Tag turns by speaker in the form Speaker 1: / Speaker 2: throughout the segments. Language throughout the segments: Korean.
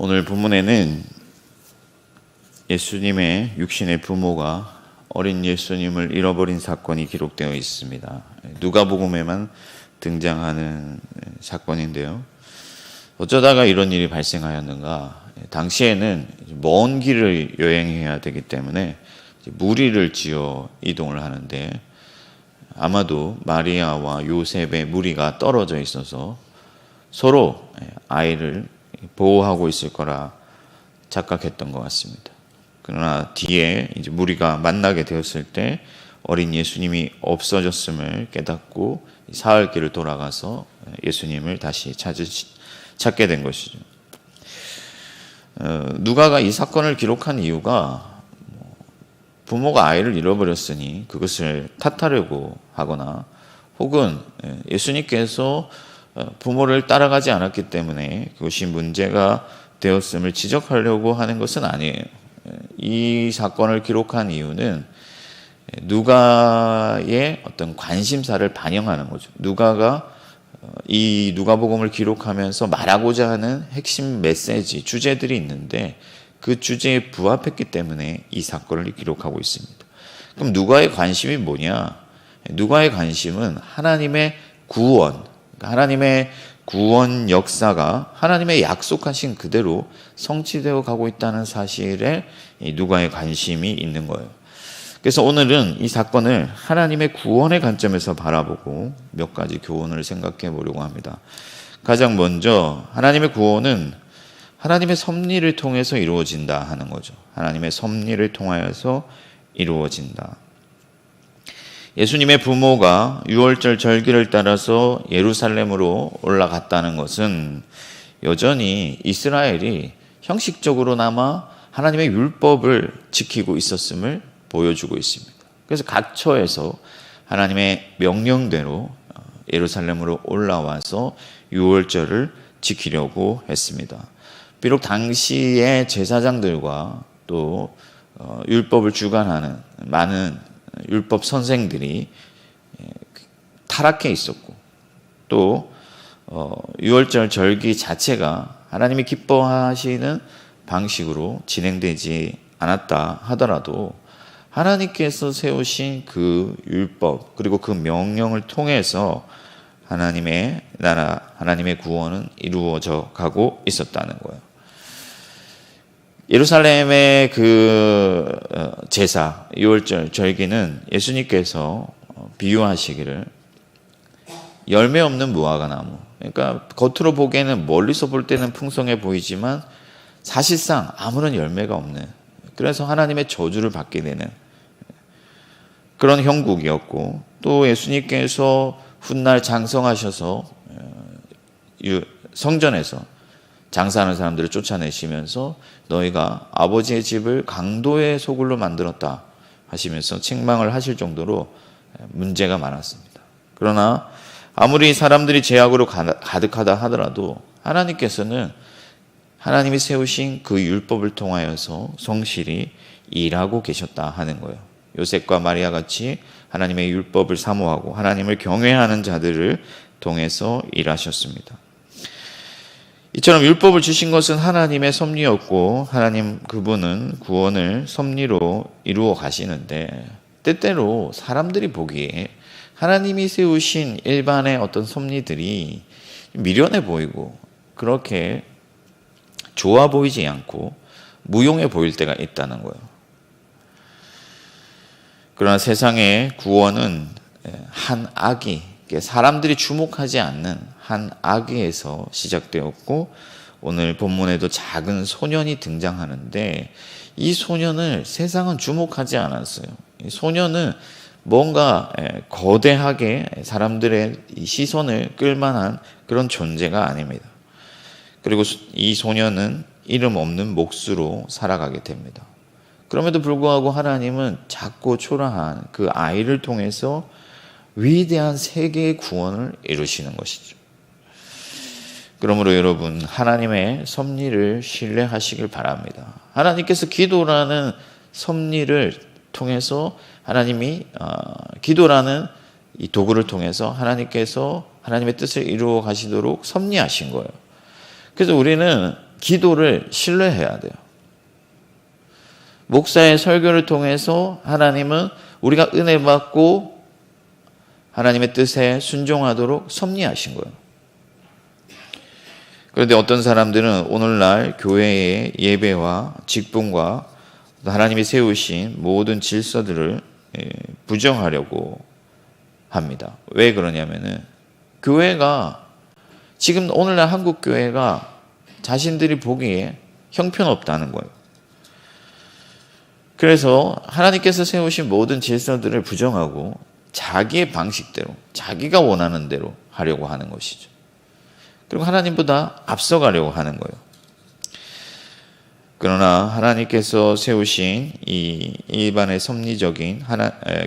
Speaker 1: 오늘 본문에는 예수님의 육신의 부모가 어린 예수님을 잃어버린 사건이 기록되어 있습니다. 누가복음에만 등장하는 사건인데요. 어쩌다가 이런 일이 발생하였는가? 당시에는 먼 길을 여행해야 되기 때문에 무리를 지어 이동을 하는데 아마도 마리아와 요셉의 무리가 떨어져 있어서 서로 아이를 보호하고 있을 거라 착각했던 것 같습니다. 그러나 뒤에 이제 무리가 만나게 되었을 때 어린 예수님이 없어졌음을 깨닫고 사흘길을 돌아가서 예수님을 다시 찾게 된 것이죠. 누가가 이 사건을 기록한 이유가 부모가 아이를 잃어버렸으니 그것을 탓하려고 하거나 혹은 예수님께서 부모를 따라가지 않았기 때문에 그것이 문제가 되었음을 지적하려고 하는 것은 아니에요. 이 사건을 기록한 이유는 누가의 어떤 관심사를 반영하는 거죠. 누가가 이 누가복음을 기록하면서 말하고자 하는 핵심 메시지, 주제들이 있는데 그 주제에 부합했기 때문에 이 사건을 기록하고 있습니다. 그럼 누가의 관심이 뭐냐? 누가의 관심은 하나님의 구원, 하나님의 구원 역사가 하나님의 약속하신 그대로 성취되어 가고 있다는 사실에 누가의 관심이 있는 거예요. 그래서 오늘은 이 사건을 하나님의 구원의 관점에서 바라보고 몇 가지 교훈을 생각해 보려고 합니다. 가장 먼저 하나님의 구원은 하나님의 섭리를 통해서 이루어진다 하는 거죠. 하나님의 섭리를 통하여서 이루어진다. 예수님의 부모가 유월절 절기를 따라서 예루살렘으로 올라갔다는 것은 여전히 이스라엘이 형식적으로나마 하나님의 율법을 지키고 있었음을 보여주고 있습니다. 그래서 각처에서 하나님의 명령대로 예루살렘으로 올라와서 유월절을 지키려고 했습니다. 비록 당시의 제사장들과 또 율법을 주관하는 많은 율법 선생들이 타락해 있었고 또 유월절 절기 자체가 하나님이 기뻐하시는 방식으로 진행되지 않았다 하더라도 하나님께서 세우신 그 율법 그리고 그 명령을 통해서 하나님의 나라, 하나님의 구원은 이루어져 가고 있었다는 거예요. 예루살렘의 그 제사, 유월절 절기는 예수님께서 비유하시기를 열매 없는 무화과나무, 그러니까 겉으로 보기에는 멀리서 볼 때는 풍성해 보이지만 사실상 아무런 열매가 없는, 그래서 하나님의 저주를 받게 되는 그런 형국이었고, 또 예수님께서 훗날 장성하셔서 성전에서 장사하는 사람들을 쫓아내시면서 너희가 아버지의 집을 강도의 소굴로 만들었다 하시면서 책망을 하실 정도로 문제가 많았습니다. 그러나 아무리 사람들이 죄악으로 가득하다 하더라도 하나님께서는 하나님이 세우신 그 율법을 통하여서 성실히 일하고 계셨다 하는 거예요. 요셉과 마리아 같이 하나님의 율법을 사모하고 하나님을 경외하는 자들을 통해서 일하셨습니다. 이처럼 율법을 주신 것은 하나님의 섭리였고 하나님 그분은 구원을 섭리로 이루어 가시는데 때때로 사람들이 보기에 하나님이 세우신 일반의 어떤 섭리들이 미련해 보이고 그렇게 좋아 보이지 않고 무용해 보일 때가 있다는 거예요. 그러나 세상의 구원은 한 악이, 사람들이 주목하지 않는 한 악에서 시작되었고 오늘 본문에도 작은 소년이 등장하는데 이 소년을 세상은 주목하지 않았어요. 이 소년은 뭔가 거대하게 사람들의 시선을 끌만한 그런 존재가 아닙니다. 그리고 이 소년은 이름 없는 몫으로 살아가게 됩니다. 그럼에도 불구하고 하나님은 작고 초라한 그 아이를 통해서 위대한 세계의 구원을 이루시는 것이죠. 그러므로 여러분, 하나님의 섭리를 신뢰하시길 바랍니다. 하나님께서 기도라는 섭리를 통해서 하나님이 기도라는 이 도구를 통해서 하나님께서 하나님의 뜻을 이루어 가시도록 섭리하신 거예요. 그래서 우리는 기도를 신뢰해야 돼요. 목사의 설교를 통해서 하나님은 우리가 은혜 받고 하나님의 뜻에 순종하도록 섭리하신 거예요. 그런데 어떤 사람들은 오늘날 교회의 예배와 직분과 하나님이 세우신 모든 질서들을 부정하려고 합니다. 왜 그러냐면은 교회가 지금 오늘날 한국 교회가 자신들이 보기에 형편없다는 거예요. 그래서 하나님께서 세우신 모든 질서들을 부정하고 자기의 방식대로, 자기가 원하는 대로 하려고 하는 것이죠. 그리고 하나님보다 앞서가려고 하는 거예요. 그러나 하나님께서 세우신 이 일반의 섭리적인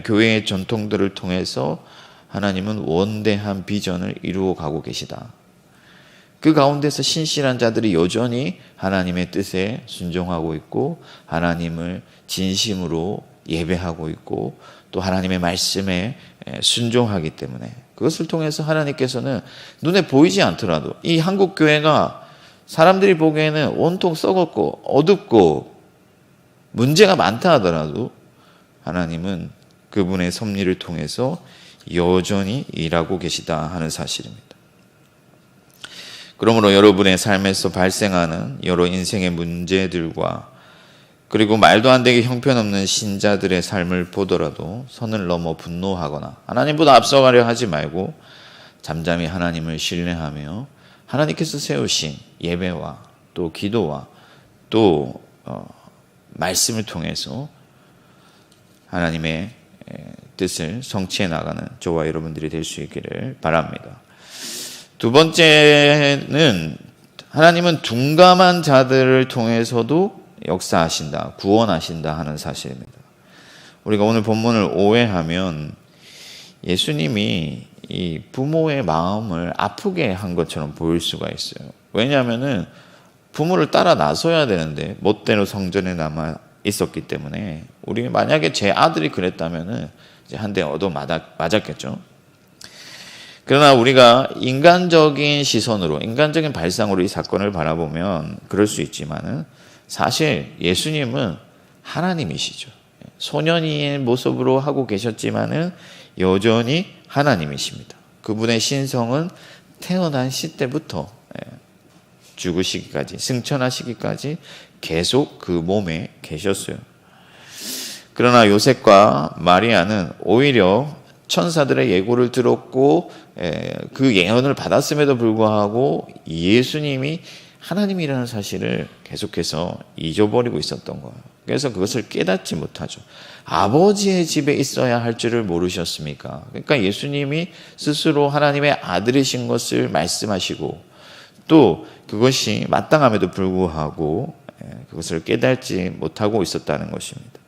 Speaker 1: 교회의 전통들을 통해서 하나님은 원대한 비전을 이루어 가고 계시다. 그 가운데서 신실한 자들이 여전히 하나님의 뜻에 순종하고 있고 하나님을 진심으로 예배하고 있고 또 하나님의 말씀에 순종하기 때문에 그것을 통해서 하나님께서는 눈에 보이지 않더라도 이 한국 교회가 사람들이 보기에는 온통 썩었고 어둡고 문제가 많다 하더라도 하나님은 그분의 섭리를 통해서 여전히 일하고 계시다 하는 사실입니다. 그러므로 여러분의 삶에서 발생하는 여러 인생의 문제들과 그리고 말도 안 되게 형편없는 신자들의 삶을 보더라도 선을 넘어 분노하거나 하나님보다 앞서가려 하지 말고 잠잠히 하나님을 신뢰하며 하나님께서 세우신 예배와 또 기도와 또 말씀을 통해서 하나님의 뜻을 성취해 나가는 저와 여러분들이 될 수 있기를 바랍니다. 두 번째는 하나님은 둔감한 자들을 통해서도 역사하신다, 구원하신다 하는 사실입니다. 우리가 오늘 본문을 오해하면 예수님이 이 부모의 마음을 아프게 한 것처럼 보일 수가 있어요. 왜냐하면은 부모를 따라 나서야 되는데 멋대로 성전에 남아 있었기 때문에 우리 만약에 제 아들이 그랬다면은 이제 한 대 얻어 맞았겠죠. 그러나 우리가 인간적인 시선으로, 인간적인 발상으로 이 사건을 바라보면 그럴 수 있지만은 사실 예수님은 하나님이시죠. 소년인 모습으로 하고 계셨지만은 여전히 하나님이십니다. 그분의 신성은 태어난 시때부터 죽으시기까지, 승천하시기까지 계속 그 몸에 계셨어요. 그러나 요셉과 마리아는 오히려 천사들의 예고를 들었고 그 예언을 받았음에도 불구하고 예수님이 하나님이라는 사실을 계속해서 잊어버리고 있었던 거예요. 그래서 그것을 깨닫지 못하죠. 아버지의 집에 있어야 할 줄을 모르셨습니까? 그러니까 예수님이 스스로 하나님의 아들이신 것을 말씀하시고 또 그것이 마땅함에도 불구하고 그것을 깨닫지 못하고 있었다는 것입니다.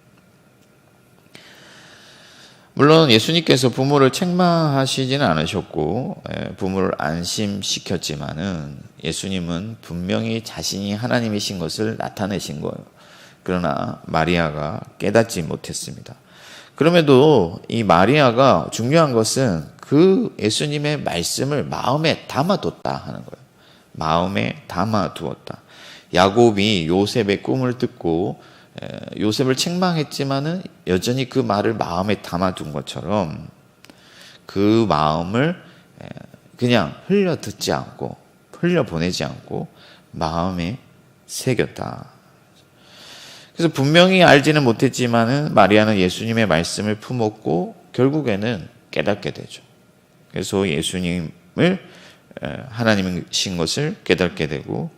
Speaker 1: 물론 예수님께서 부모를 책망하시지는 않으셨고 부모를 안심시켰지만은 예수님은 분명히 자신이 하나님이신 것을 나타내신 거예요. 그러나 마리아가 깨닫지 못했습니다. 그럼에도 이 마리아가 중요한 것은 그 예수님의 말씀을 마음에 담아뒀다 하는 거예요. 마음에 담아두었다. 야곱이 요셉의 꿈을 듣고 요셉을 책망했지만은 여전히 그 말을 마음에 담아둔 것처럼 그 마음을 그냥 흘려 듣지 않고 흘려 보내지 않고 마음에 새겼다. 그래서 분명히 알지는 못했지만은 마리아는 예수님의 말씀을 품었고 결국에는 깨닫게 되죠. 그래서 예수님을 하나님이신 것을 깨닫게 되고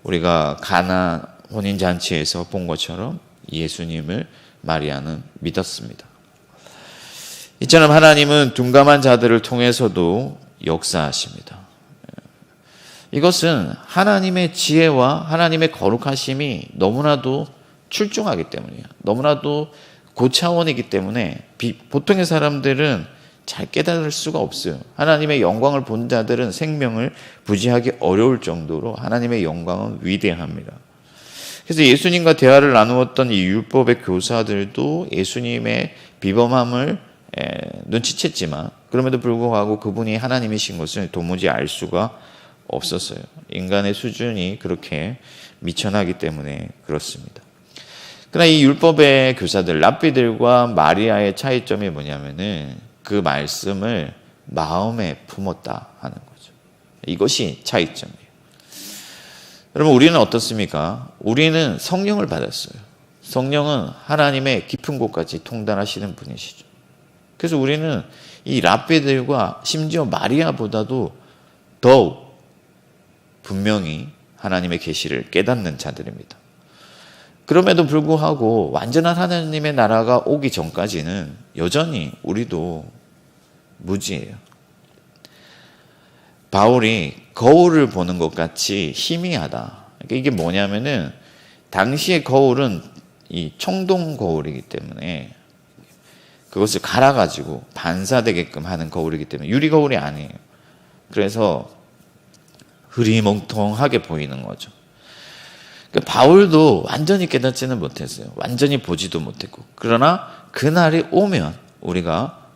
Speaker 1: 우리가 가나 혼인잔치에서 본 것처럼 예수님을 마리아는 믿었습니다. 이처럼 하나님은 둔감한 자들을 통해서도 역사하십니다. 이것은 하나님의 지혜와 하나님의 거룩하심이 너무나도 출중하기 때문이에요. 너무나도 고차원이기 때문에 보통의 사람들은 잘 깨달을 수가 없어요. 하나님의 영광을 본 자들은 생명을 부지하기 어려울 정도로 하나님의 영광은 위대합니다. 그래서 예수님과 대화를 나누었던 이 율법의 교사들도 예수님의 비범함을 눈치챘지만 그럼에도 불구하고 그분이 하나님이신 것을 도무지 알 수가 없었어요. 인간의 수준이 그렇게 미천하기 때문에 그렇습니다. 그러나 이 율법의 교사들, 랍비들과 마리아의 차이점이 뭐냐면은 그 말씀을 마음에 품었다 하는 거죠. 이것이 차이점이에요. 여러분, 우리는 어떻습니까? 우리는 성령을 받았어요. 성령은 하나님의 깊은 곳까지 통달하시는 분이시죠. 그래서 우리는 이 랍비들과 심지어 마리아보다도 더욱 분명히 하나님의 계시를 깨닫는 자들입니다. 그럼에도 불구하고 완전한 하나님의 나라가 오기 전까지는 여전히 우리도 무지예요. 바울이 거울을 보는 것 같이 희미하다. 이게 뭐냐면은 당시의 거울은 이 청동 거울이기 때문에 그것을 갈아가지고 반사되게끔 하는 거울이기 때문에 유리 거울이 아니에요. 그래서 흐리멍텅하게 보이는 거죠. 그러니까 바울도 완전히 깨닫지는 못했어요. 완전히 보지도 못했고. 그러나 그날이 오면 우리가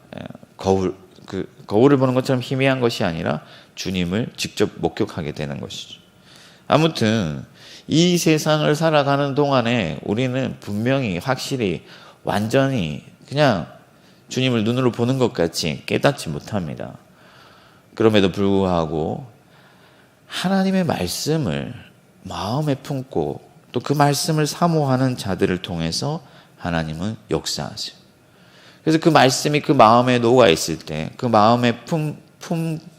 Speaker 1: 거울을 보는 것처럼 희미한 것이 아니라 주님을 직접 목격하게 되는 것이죠. 아무튼 이 세상을 살아가는 동안에 우리는 분명히 확실히 완전히 그냥 주님을 눈으로 보는 것 같이 깨닫지 못합니다. 그럼에도 불구하고 하나님의 말씀을 마음에 품고 또 그 말씀을 사모하는 자들을 통해서 하나님은 역사하세요. 그래서 그 말씀이 그 마음에 녹아 있을 때, 그 마음에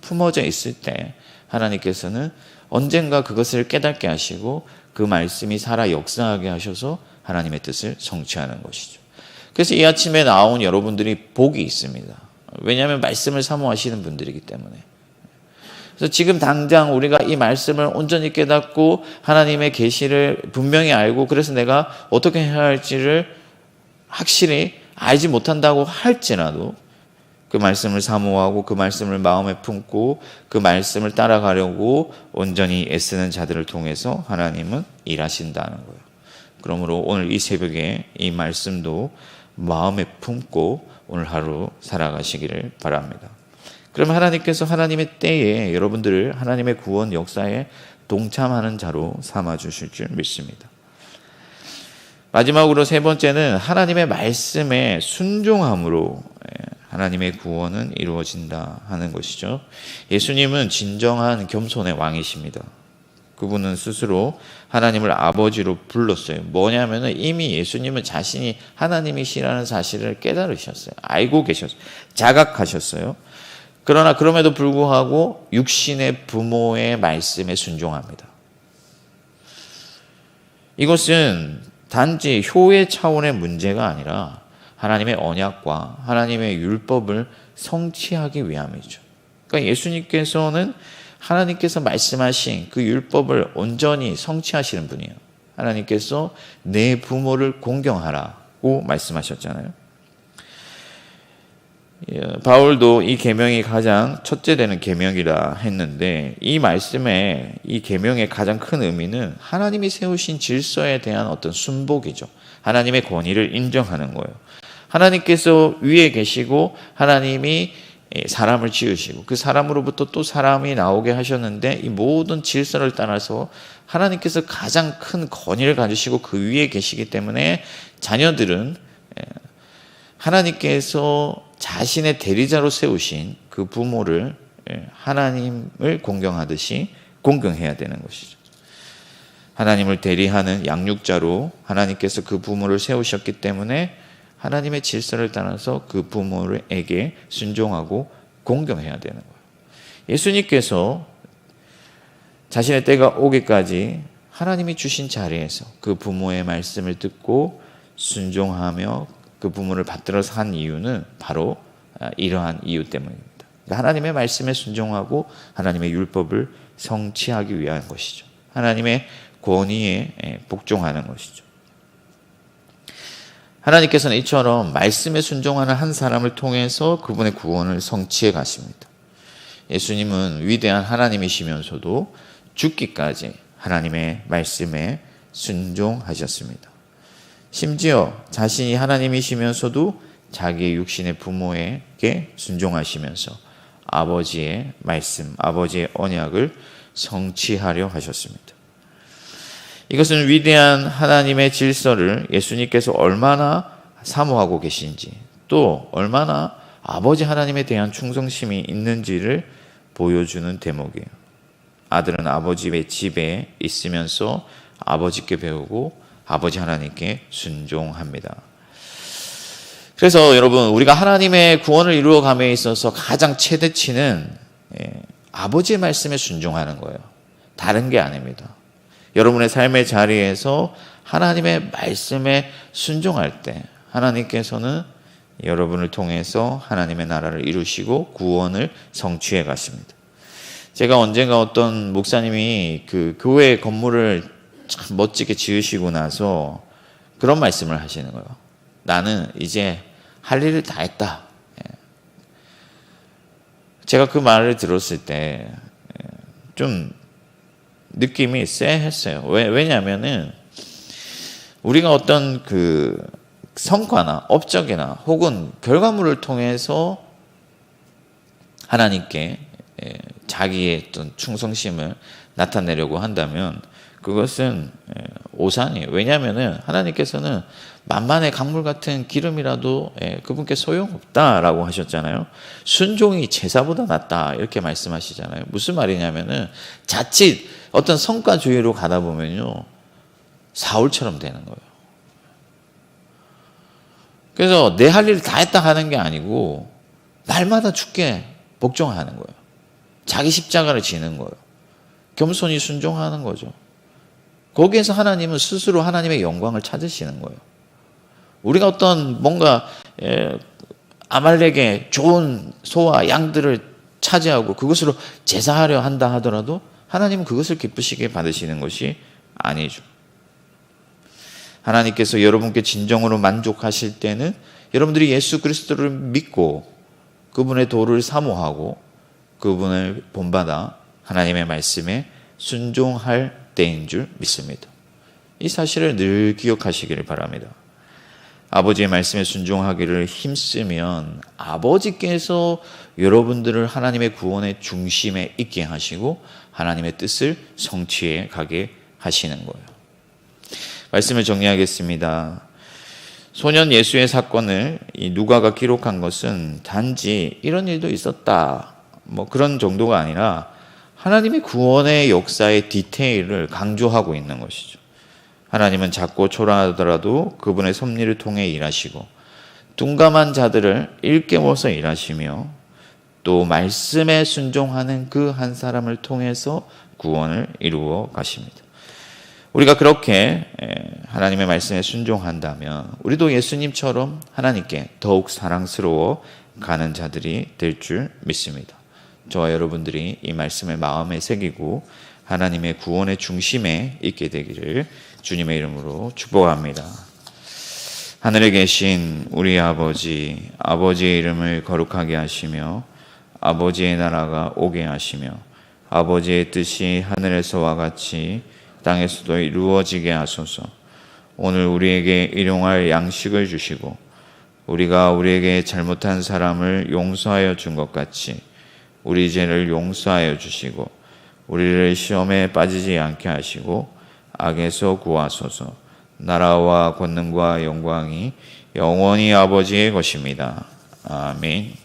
Speaker 1: 품어져 있을 때 하나님께서는 언젠가 그것을 깨닫게 하시고 그 말씀이 살아 역사하게 하셔서 하나님의 뜻을 성취하는 것이죠. 그래서 이 아침에 나온 여러분들이 복이 있습니다. 왜냐하면 말씀을 사모하시는 분들이기 때문에. 그래서 지금 당장 우리가 이 말씀을 온전히 깨닫고 하나님의 계시를 분명히 알고 그래서 내가 어떻게 해야 할지를 확실히 알지 못한다고 할지라도 그 말씀을 사모하고 그 말씀을 마음에 품고 그 말씀을 따라가려고 온전히 애쓰는 자들을 통해서 하나님은 일하신다는 거예요. 그러므로 오늘 이 새벽에 이 말씀도 마음에 품고 오늘 하루 살아가시기를 바랍니다. 그러면 하나님께서 하나님의 때에 여러분들을 하나님의 구원 역사에 동참하는 자로 삼아주실 줄 믿습니다. 마지막으로 세 번째는 하나님의 말씀에 순종함으로 하나님의 구원은 이루어진다 하는 것이죠. 예수님은 진정한 겸손의 왕이십니다. 그분은 스스로 하나님을 아버지로 불렀어요. 뭐냐면은 이미 예수님은 자신이 하나님이시라는 사실을 깨달으셨어요. 알고 계셨어요. 자각하셨어요. 그러나 그럼에도 불구하고 육신의 부모의 말씀에 순종합니다. 이것은 단지 효의 차원의 문제가 아니라 하나님의 언약과 하나님의 율법을 성취하기 위함이죠. 그러니까 예수님께서는 하나님께서 말씀하신 그 율법을 온전히 성취하시는 분이에요. 하나님께서 내 부모를 공경하라고 말씀하셨잖아요. 바울도 이 계명이 가장 첫째 되는 계명이라 했는데 이 말씀의 이 계명의 가장 큰 의미는 하나님이 세우신 질서에 대한 어떤 순복이죠. 하나님의 권위를 인정하는 거예요. 하나님께서 위에 계시고 하나님이 사람을 지으시고 그 사람으로부터 또 사람이 나오게 하셨는데 이 모든 질서를 따라서 하나님께서 가장 큰 권위를 가지시고 그 위에 계시기 때문에 자녀들은 하나님께서 자신의 대리자로 세우신 그 부모를 하나님을 공경하듯이 공경해야 되는 것이죠. 하나님을 대리하는 양육자로 하나님께서 그 부모를 세우셨기 때문에 하나님의 질서를 따라서 그 부모에게 순종하고 공경해야 되는 거예요. 예수님께서 자신의 때가 오기까지 하나님이 주신 자리에서 그 부모의 말씀을 듣고 순종하며 그 부모를 받들어 산 이유는 바로 이러한 이유 때문입니다. 그러니까 하나님의 말씀에 순종하고 하나님의 율법을 성취하기 위한 것이죠. 하나님의 권위에 복종하는 것이죠. 하나님께서는 이처럼 말씀에 순종하는 한 사람을 통해서 그분의 구원을 성취해 가십니다. 예수님은 위대한 하나님이시면서도 죽기까지 하나님의 말씀에 순종하셨습니다. 심지어 자신이 하나님이시면서도 자기의 육신의 부모에게 순종하시면서 아버지의 말씀, 아버지의 언약을 성취하려 하셨습니다. 이것은 위대한 하나님의 질서를 예수님께서 얼마나 사모하고 계신지, 또 얼마나 아버지 하나님에 대한 충성심이 있는지를 보여주는 대목이에요. 아들은 아버지의 집에 있으면서 아버지께 배우고 아버지 하나님께 순종합니다. 그래서 여러분, 우리가 하나님의 구원을 이루어감에 있어서 가장 최대치는 아버지의 말씀에 순종하는 거예요. 다른 게 아닙니다. 여러분의 삶의 자리에서 하나님의 말씀에 순종할 때 하나님께서는 여러분을 통해서 하나님의 나라를 이루시고 구원을 성취해 가십니다. 제가 언젠가 어떤 목사님이 그 교회 건물을 참 멋지게 지으시고 나서 그런 말씀을 하시는 거예요. 나는 이제 할 일을 다 했다. 제가 그 말을 들었을 때 좀 느낌이 쎄했어요. 왜냐하면은 우리가 어떤 그 성과나 업적이나 혹은 결과물을 통해서 하나님께 자기의 어떤 충성심을 나타내려고 한다면 그것은 오산이에요. 왜냐하면은 하나님께서는 만만의 강물 같은 기름이라도 그분께 소용없다라고 하셨잖아요. 순종이 제사보다 낫다 이렇게 말씀하시잖아요. 무슨 말이냐면은 자칫 어떤 성과주의로 가다 보면요 사울처럼 되는 거예요. 그래서 내 할 일을 다 했다 하는 게 아니고 날마다 주께 복종하는 거예요. 자기 십자가를 지는 거예요. 겸손히 순종하는 거죠. 거기에서 하나님은 스스로 하나님의 영광을 찾으시는 거예요. 우리가 어떤 뭔가 아말렉의 좋은 소와 양들을 차지하고 그것으로 제사하려 한다 하더라도 하나님은 그것을 기쁘시게 받으시는 것이 아니죠. 하나님께서 여러분께 진정으로 만족하실 때는 여러분들이 예수 그리스도를 믿고 그분의 도를 사모하고 그분을 본받아 하나님의 말씀에 순종할 때인 줄 믿습니다. 이 사실을 늘 기억하시기를 바랍니다. 아버지의 말씀에 순종하기를 힘쓰면 아버지께서 여러분들을 하나님의 구원의 중심에 있게 하시고 하나님의 뜻을 성취해 가게 하시는 거예요. 말씀을 정리하겠습니다. 소년 예수의 사건을 이 누가가 기록한 것은 단지 이런 일도 있었다 뭐 그런 정도가 아니라 하나님의 구원의 역사의 디테일을 강조하고 있는 것이죠. 하나님은 작고 초라하더라도 그분의 섭리를 통해 일하시고 둔감한 자들을 일깨워서 일하시며 또 말씀에 순종하는 그 한 사람을 통해서 구원을 이루어 가십니다. 우리가 그렇게 하나님의 말씀에 순종한다면 우리도 예수님처럼 하나님께 더욱 사랑스러워 가는 자들이 될 줄 믿습니다. 저와 여러분들이 이 말씀을 마음에 새기고 하나님의 구원의 중심에 있게 되기를 주님의 이름으로 축복합니다. 하늘에 계신 우리 아버지, 아버지의 이름을 거룩하게 하시며 아버지의 나라가 오게 하시며 아버지의 뜻이 하늘에서와 같이 땅에서도 이루어지게 하소서. 오늘 우리에게 일용할 양식을 주시고 우리가 우리에게 잘못한 사람을 용서하여 준 것 같이 우리 죄를 용서하여 주시고 우리를 시험에 빠지지 않게 하시고 악에서 구하소서. 나라와 권능과 영광이 영원히 아버지의 것입니다. 아멘.